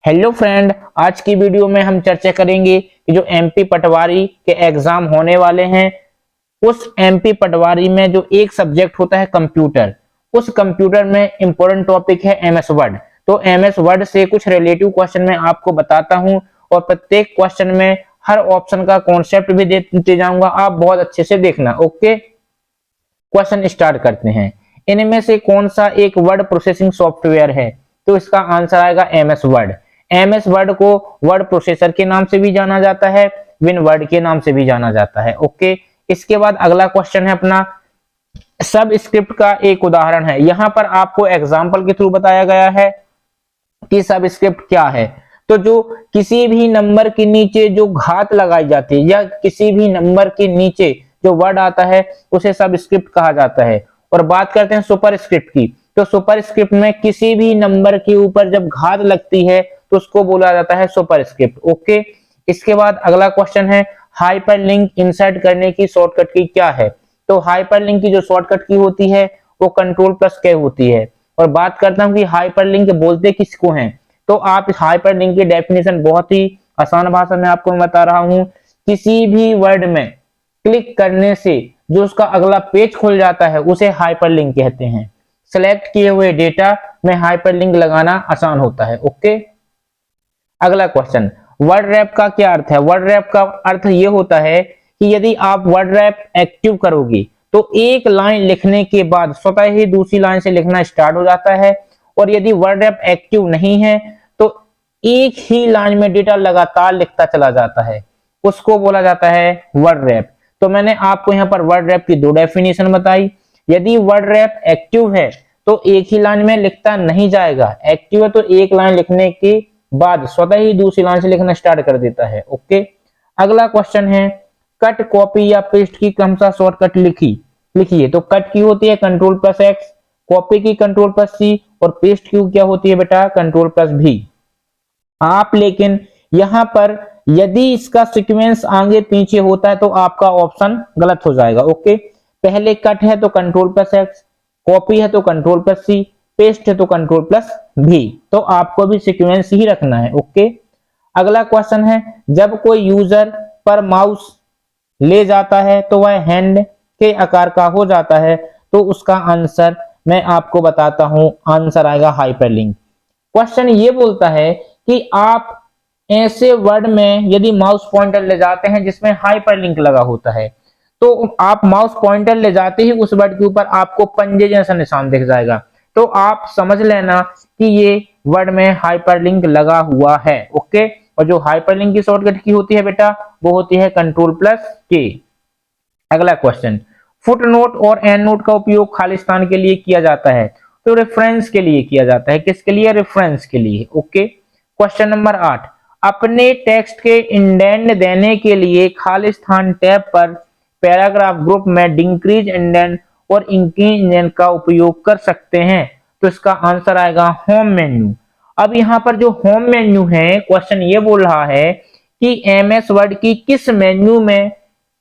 Hello friend, आज की video में हम चर्चा करेंगे कि जो एमपी पटवारी के एग्जाम होने वाले हैं, उस एमपी पटवारी में जो एक सब्जेक्ट होता है कंप्यूटर, उस कंप्यूटर में इंपॉर्टेंट टॉपिक है एमएस वर्ड। तो एमएस वर्ड से कुछ रिलेटिव क्वेश्चन मैं आपको बताता हूं और प्रत्येक क्वेश्चन में हर ऑप्शन का कॉन्सेप्ट भी देते जाऊंगा, आप बहुत अच्छे से देखना। ओके, क्वेश्चन स्टार्ट करते हैं। इनमें से कौन सा एक वर्ड प्रोसेसिंग सॉफ्टवेयर है? तो इसका आंसर आएगा एमएस वर्ड। एमएस वर्ड को वर्ड प्रोसेसर के नाम से भी जाना जाता है, विन वर्ड के नाम से भी जाना जाता है। ओके, इसके बाद अगला क्वेश्चन है अपना सब स्क्रिप्ट का एक उदाहरण है। यहां पर आपको एग्जाम्पल के थ्रू बताया गया है कि सब स्क्रिप्ट क्या है। तो जो किसी भी नंबर के नीचे जो घात लगाई जाती है या किसी भी नंबर के नीचे जो वर्ड आता है उसे सब स्क्रिप्ट कहा जाता है। और बात करते हैं सुपर स्क्रिप्ट की, तो सुपर स्क्रिप्ट में किसी भी नंबर के ऊपर जब घात लगती है तो उसको बोला जाता है सुपर स्क्रिप्ट। ओके, इसके बाद अगला क्वेश्चन है हाइपरलिंक इंसर्ट करने की शॉर्टकट की क्या है? तो हाइपरलिंक की जो शॉर्टकट की होती है वो कंट्रोल+K होती है। और बात करता हूं कि हाइपरलिंक बोलते किसको हैं, तो आप इस हाइपरलिंक की डेफिनेशन बहुत ही आसान भाषा में आपको बता रहा हूं। किसी भी वर्ड में क्लिक करने से जो उसका अगला पेज खुल जाता है उसे हाइपरलिंक कहते हैं। सेलेक्ट किए हुए डेटा में हाइपरलिंक लगाना आसान होता है। ओके, अगला क्वेश्चन, वर्ड रैप का क्या अर्थ है? वर्ड रैप का अर्थ ये होता है कि यदि आप वर्ड रैप एक्टिव करोगे तो एक लाइन लिखने के बाद स्वतः ही दूसरी लाइन से लिखना स्टार्ट हो जाता है। और यदि वर्ड रैप एक्टिव नहीं है तो एक ही लाइन में डेटा लगातार लिखता चला जाता है, उसको बोला जाता है वर्ड रैप। तो मैंने आपको यहाँ पर वर्ड रैप की दो डेफिनेशन बताई। यदि वर्ड रैप एक्टिव है तो एक ही लाइन में लिखता नहीं जाएगा, एक्टिव है तो एक लाइन लिखने के बाद स्वतः ही दूसरी लाइन से लिखना स्टार्ट कर देता है। ओके, अगला क्वेश्चन है कट, कॉपी या पेस्ट की कौन सा शॉर्टकट लिखिए। तो कट की होती है कंट्रोल+X, कॉपी की कंट्रोल+C और पेस्ट की क्या होती है बेटा कंट्रोल+V। आप लेकिन यहां पर यदि इसका सीक्वेंस आगे पीछे होता है तो आपका ऑप्शन गलत हो जाएगा। ओके, पहले कट है तो कंट्रोल+X, कॉपी है तो कंट्रोल+C, पेस्ट है तो कंट्रोल+V। तो आपको भी सीक्वेंस ही रखना है। ओके, अगला क्वेश्चन है जब कोई यूजर पर माउस ले जाता है तो वह हैंड के आकार का हो जाता है। तो उसका आंसर मैं आपको बताता हूं, आंसर आएगा हाइपरलिंक। क्वेश्चन ये बोलता है कि आप ऐसे वर्ड में यदि माउस पॉइंटर ले जाते हैं जिसमें हाइपरलिंक लगा होता है तो आप माउस पॉइंटर ले जाते ही उस वर्ड के ऊपर आपको पंजे जैसा निशान दिख जाएगा। तो आप समझ लेना कि ये वर्ड में हाइपरलिंक लगा हुआ है। ओके, और जो हाइपरलिंक की शॉर्टकट की होती है बेटा वो होती है कंट्रोल+K। अगला क्वेश्चन, फुटनोट और एंड नोट का उपयोग खालिस्तान के लिए किया जाता है। तो रेफरेंस के लिए किया जाता है, किसके लिए? रेफरेंस के लिए। ओके, क्वेश्चन नंबर 8, अपने टेक्स्ट के इंडेंट देने के लिए खालिस्तान टैब पर पैराग्राफ ग्रुप में डिक्रीज इंडेंट और इंक्रीज इंडेंट का उपयोग कर सकते हैं। तो इसका आंसर आएगा होम मेन्यू। अब यहाँ पर जो होम मेन्यू है, क्वेश्चन ये बोल रहा है कि एमएस वर्ड की किस मेन्यू में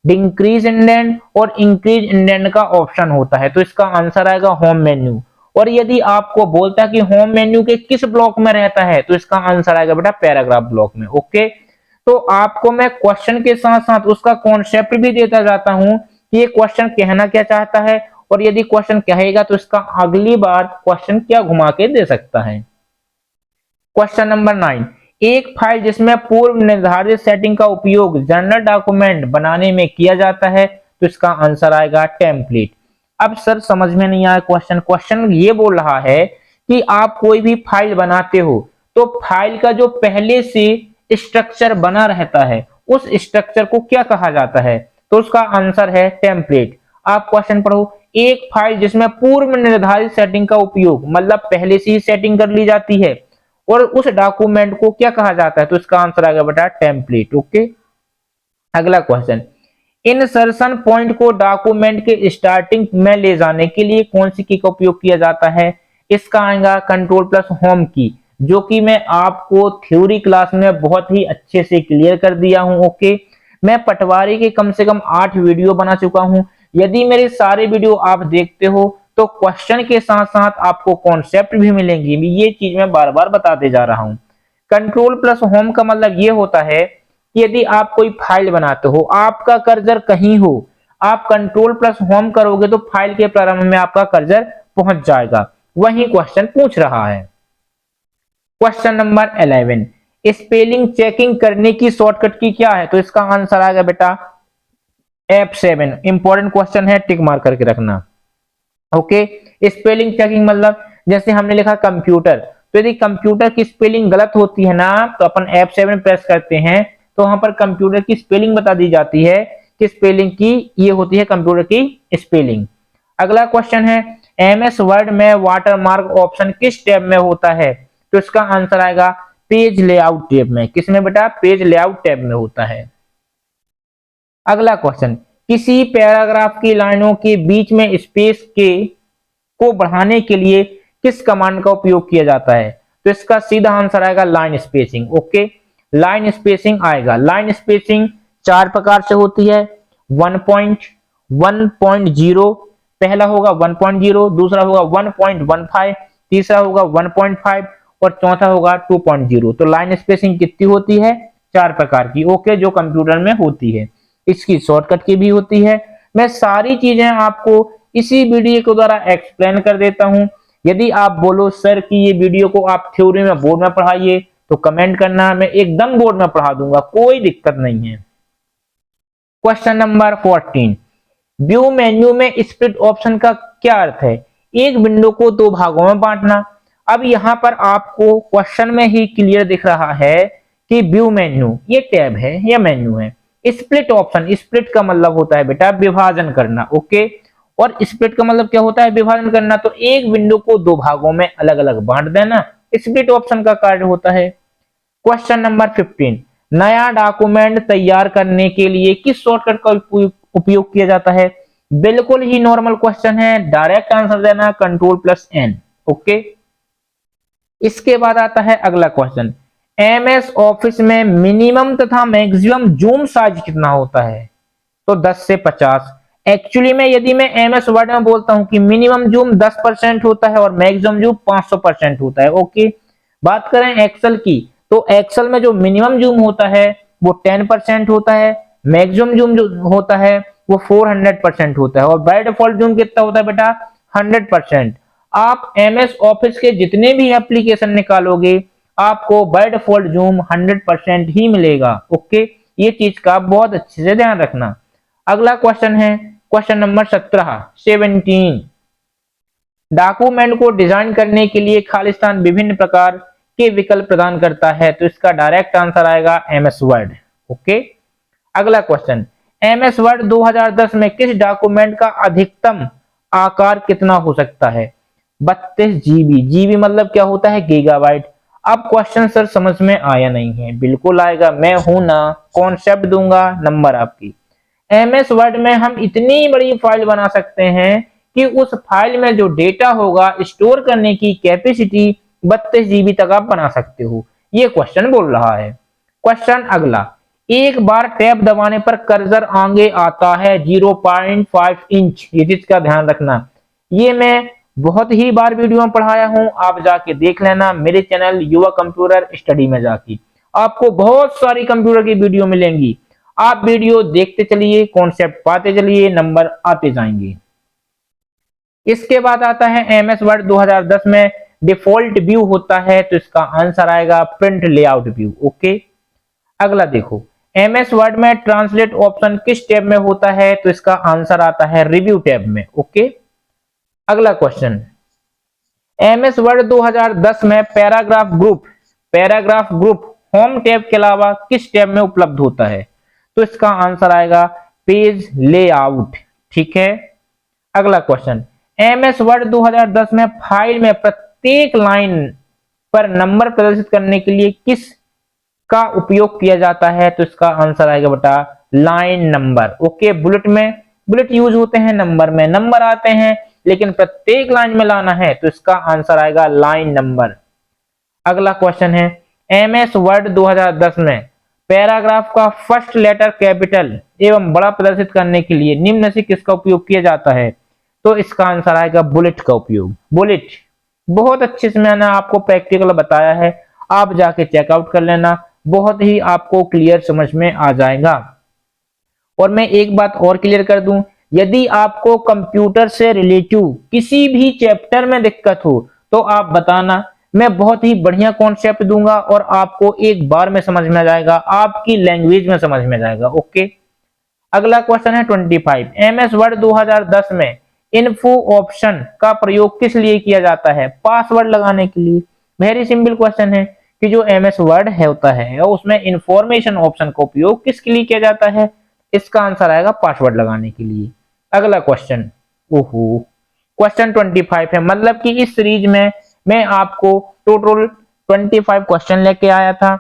डिक्रीज इंडेंट और इंक्रीज इंडेंट का ऑप्शन होता है। तो इसका आंसर आएगा होम मेन्यू। और यदि आपको बोलता है कि होम मेन्यू के किस ब्लॉक में रहता है तो इसका आंसर आएगा बेटा पैराग्राफ ब्लॉक में। ओके, तो आपको मैं क्वेश्चन के साथ साथ उसका कॉन्सेप्ट भी देता जाता हूं कि ये क्वेश्चन कहना क्या चाहता है, और यदि क्वेश्चन कहेगा तो इसका अगली बार क्वेश्चन क्या घुमा के दे सकता है। क्वेश्चन नंबर 9, एक फाइल जिसमें पूर्व निर्धारित सेटिंग का उपयोग जनरल डॉक्यूमेंट बनाने में किया जाता है। तो इसका आंसर आएगा टेम्पलेट। अब सर समझ में नहीं आया क्वेश्चन ये बोल रहा है कि आप कोई भी फाइल बनाते हो तो फाइल का जो पहले से स्ट्रक्चर बना रहता है उस स्ट्रक्चर को क्या कहा जाता है? तो उसका आंसर है टेम्पलेट। आप क्वेश्चन पढ़ो, एक फाइल जिसमें पूर्व निर्धारित सेटिंग का उपयोग मतलब पहले से ही सेटिंग कर ली जाती है और उस डॉक्यूमेंट को क्या कहा जाता है? तो इसका आंसर आ गया बेटा टेम्पलेट। ओके, अगला क्वेश्चन, इंसर्शन पॉइंट को डॉक्यूमेंट के स्टार्टिंग में ले जाने के लिए कौन सी की का उपयोग किया जाता है? इसका आएगा कंट्रोल+होम की, जो कि मैं आपको थ्योरी क्लास में बहुत ही अच्छे से क्लियर कर दिया हूं। ओके, मैं पटवारी के कम से कम 8 वीडियो बना चुका हूं। यदि मेरे सारे वीडियो आप देखते हो तो क्वेश्चन के साथ साथ आपको कॉन्सेप्ट भी मिलेंगे। ये चीज मैं बार बार बताते जा रहा हूं। कंट्रोल प्लस होम का मतलब ये होता है कि यदि आप कोई फाइल बनाते हो, आपका कर्सर कहीं हो, आप कंट्रोल प्लस होम करोगे तो फाइल के प्रारंभ में आपका कर्सर पहुंच जाएगा। वही क्वेश्चन पूछ रहा है। क्वेश्चन नंबर 11, स्पेलिंग चेकिंग करने की शॉर्टकट की क्या है? तो इसका आंसर आएगा बेटा F7। इंपॉर्टेंट क्वेश्चन है, टिक मार करके रखना। ओके, स्पेलिंग चेकिंग मतलब जैसे हमने लिखा कंप्यूटर, तो यदि कंप्यूटर की स्पेलिंग गलत होती है ना, तो अपन F7 प्रेस करते हैं तो वहां पर कंप्यूटर की स्पेलिंग बता दी जाती है कि स्पेलिंग की ये होती है कंप्यूटर की स्पेलिंग। अगला क्वेश्चन है, MS वर्ड में वाटरमार्क ऑप्शन किस टैब में होता है? तो इसका आंसर आएगा पेज लेआउट टैब में। किसमें बेटा? पेज लेआउट टैब में होता है। अगला क्वेश्चन, किसी पैराग्राफ की लाइनों के बीच में स्पेस के को बढ़ाने के लिए किस कमांड का उपयोग किया जाता है? तो इसका सीधा आंसर आएगा line spacing. Okay, line spacing आएगा। लाइन स्पेसिंग चार प्रकार से होती है। 1.0 पहला होगा 1.0, दूसरा होगा 1.15, तीसरा होगा 1.5 और चौथा होगा 2.0। तो लाइन स्पेसिंग कितनी होती है? चार प्रकार की। ओके, जो कंप्यूटर में होती है। इसकी शॉर्टकट की भी होती है। मैं सारी चीजें आपको इसी वीडियो के द्वारा एक्सप्लेन कर देता हूं। यदि आप बोलो सर कि ये वीडियो को आप थ्योरी में बोर्ड में पढ़ाइए, तो कमेंट करना, मैं एकदम बोर्ड में पढ़ा दूंगा, कोई दिक्कत नहीं है। क्वेश्चन नंबर 14, व्यू मेन्यू में स्प्लिट ऑप्शन का क्या अर्थ है? एक विंडो को दो भागों में बांटना। अब यहां पर आपको क्वेश्चन में ही क्लियर दिख रहा है कि व्यू मेन्यू ये टैब है या मेन्यू है। स्प्लिट ऑप्शन, स्प्लिट का मतलब होता है बेटा विभाजन करना। ओके, और स्प्लिट का मतलब क्या होता है? विभाजन करना। तो एक विंडो को दो भागों में अलग अलग बांट देना स्प्लिट ऑप्शन का कार्य होता है। क्वेश्चन नंबर 15, नया डॉक्यूमेंट तैयार करने के लिए किस शॉर्टकट का उपयोग किया जाता है? बिल्कुल ही नॉर्मल क्वेश्चन है, डायरेक्ट आंसर देना कंट्रोल प्लस एन। ओके, इसके बाद आता है अगला क्वेश्चन, MS ऑफिस में मिनिमम तथा मैक्सिमम जूम साइज कितना होता है? तो 10 से 50। एक्चुअली में यदि मैं MS वर्ड में बोलता हूं कि मिनिमम जूम 10% होता है और मैक्सिमम जूम 500% होता है। ओके, बात करें एक्सेल की, तो एक्सेल में जो मिनिमम जूम होता है वो 10% होता है, मैक्सिमम जूम जो होता है वो 400% होता है, और बाय डिफॉल्ट जूम कितना होता है बेटा? 100%। आप MS ऑफिस के जितने भी एप्लीकेशन निकालोगे आपको बाय डिफॉल्ट जूम 100% ही मिलेगा। ओके, ये चीज का बहुत अच्छे से ध्यान रखना। अगला क्वेश्चन है क्वेश्चन नंबर 17 डॉक्यूमेंट को डिजाइन करने के लिए खालिस्तान विभिन्न प्रकार के विकल्प प्रदान करता है। तो इसका डायरेक्ट आंसर आएगा MS वर्ड। ओके, अगला क्वेश्चन, MS वर्ड 2010 में किस डॉक्यूमेंट का अधिकतम आकार कितना हो सकता है? 32 GB। जीबी मतलब क्या होता है? गीगाबाइट। अब क्वेश्चन सर समझ में आया नहीं है, बिल्कुल आएगा, मैं हूं ना, कॉन्सेप्ट दूंगा, नंबर आपकी। MS वर्ड में हम इतनी बड़ी फाइल बना सकते हैं कि उस फाइल में जो डेटा होगा स्टोर करने की कैपेसिटी 32 GB तक आप बना सकते हो। ये क्वेश्चन बोल रहा है। क्वेश्चन अगला, एक बार टैब दबाने पर कर्सर आगे आता है 0.5 इंच। ये चीज का ध्यान रखना, ये मैं बहुत ही बार वीडियो में पढ़ाया हूं, आप जाके देख लेना मेरे चैनल युवा कंप्यूटर स्टडी में जाके, आपको बहुत सारी कंप्यूटर की वीडियो मिलेंगी। आप वीडियो देखते चलिए, कॉन्सेप्ट पाते चलिए, नंबर आते जाएंगे। इसके बाद आता है MS वर्ड 2010 में डिफॉल्ट व्यू होता है। तो इसका आंसर आएगा प्रिंट लेआउट व्यू। ओके, अगला देखो, MS वर्ड में ट्रांसलेट ऑप्शन किस टैब में होता है? तो इसका आंसर आता है रिव्यू टैब में। ओके, अगला क्वेश्चन, MS वर्ड 2010 में पैराग्राफ ग्रुप होम टैब के अलावा किस टैब में उपलब्ध होता है? तो इसका आंसर आएगा पेज लेआउट। ठीक है, अगला क्वेश्चन, MS वर्ड 2010 में फाइल में प्रत्येक लाइन पर नंबर प्रदर्शित करने के लिए किस का उपयोग किया जाता है? तो इसका आंसर आएगा बेटा लाइन नंबर। ओके, बुलेट में बुलेट यूज होते हैं, नंबर में नंबर आते हैं, लेकिन प्रत्येक लाइन में लाना है तो इसका आंसर आएगा लाइन नंबर। अगला क्वेश्चन है, MS वर्ड 2010 में पैराग्राफ का फर्स्ट लेटर कैपिटल एवं बड़ा प्रदर्शित करने के लिए निम्न से किसका उपयोग किया जाता है? तो इसका आंसर आएगा बुलेट का उपयोग। बुलेट बहुत अच्छे से मैंने आपको प्रैक्टिकल बताया है, आप जाके चेकआउट कर लेना, बहुत ही आपको क्लियर समझ में आ जाएगा। और मैं एक बात और क्लियर कर दूं, यदि आपको कंप्यूटर से रिलेटिव किसी भी चैप्टर में दिक्कत हो तो आप बताना, मैं बहुत ही बढ़िया कॉन्सेप्ट दूंगा और आपको एक बार में समझ में आ जाएगा, आपकी लैंग्वेज में समझ में जाएगा। ओके, अगला क्वेश्चन है 25, एमएस वर्ड 2010 में इन्फो ऑप्शन का प्रयोग किस लिए किया जाता है? पासवर्ड लगाने के लिए। वेरी सिंपल क्वेश्चन है कि जो एमएस वर्ड है होता है उसमें इंफॉर्मेशन ऑप्शन का उपयोग किसके लिए किया जाता है? इसका आंसर आएगा पासवर्ड लगाने के लिए। अगला क्वेश्चन, ओहो, क्वेश्चन 25 है, मतलब कि इस सीरीज में मैं आपको टोटल 25 क्वेश्चन लेके आया था।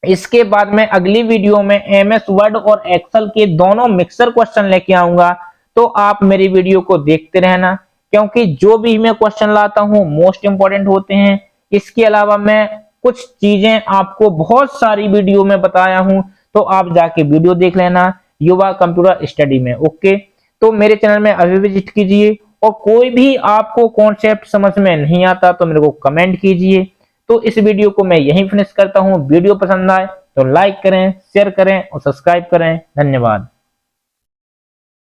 इसके बाद मैं अगली वीडियो में एमएस वर्ड और एक्सेल के दोनों मिक्सर क्वेश्चन लेके आऊंगा, तो आप मेरी वीडियो को देखते रहना, क्योंकि जो भी मैं क्वेश्चन लाता हूं मोस्ट इंपॉर्टेंट होते हैं। इसके अलावा मैं कुछ चीजें आपको बहुत सारी वीडियो में बताया हूं, तो आप जाके वीडियो देख लेना युवा कंप्यूटर स्टडी में। ओके, तो मेरे चैनल में अभी विजिट कीजिए, और कोई भी आपको कॉन्सेप्ट समझ में नहीं आता तो मेरे को कमेंट कीजिए। तो इस वीडियो को मैं यहीं फिनिश करता हूं। वीडियो पसंद आए तो लाइक करें, शेयर करें और सब्सक्राइब करें। धन्यवाद।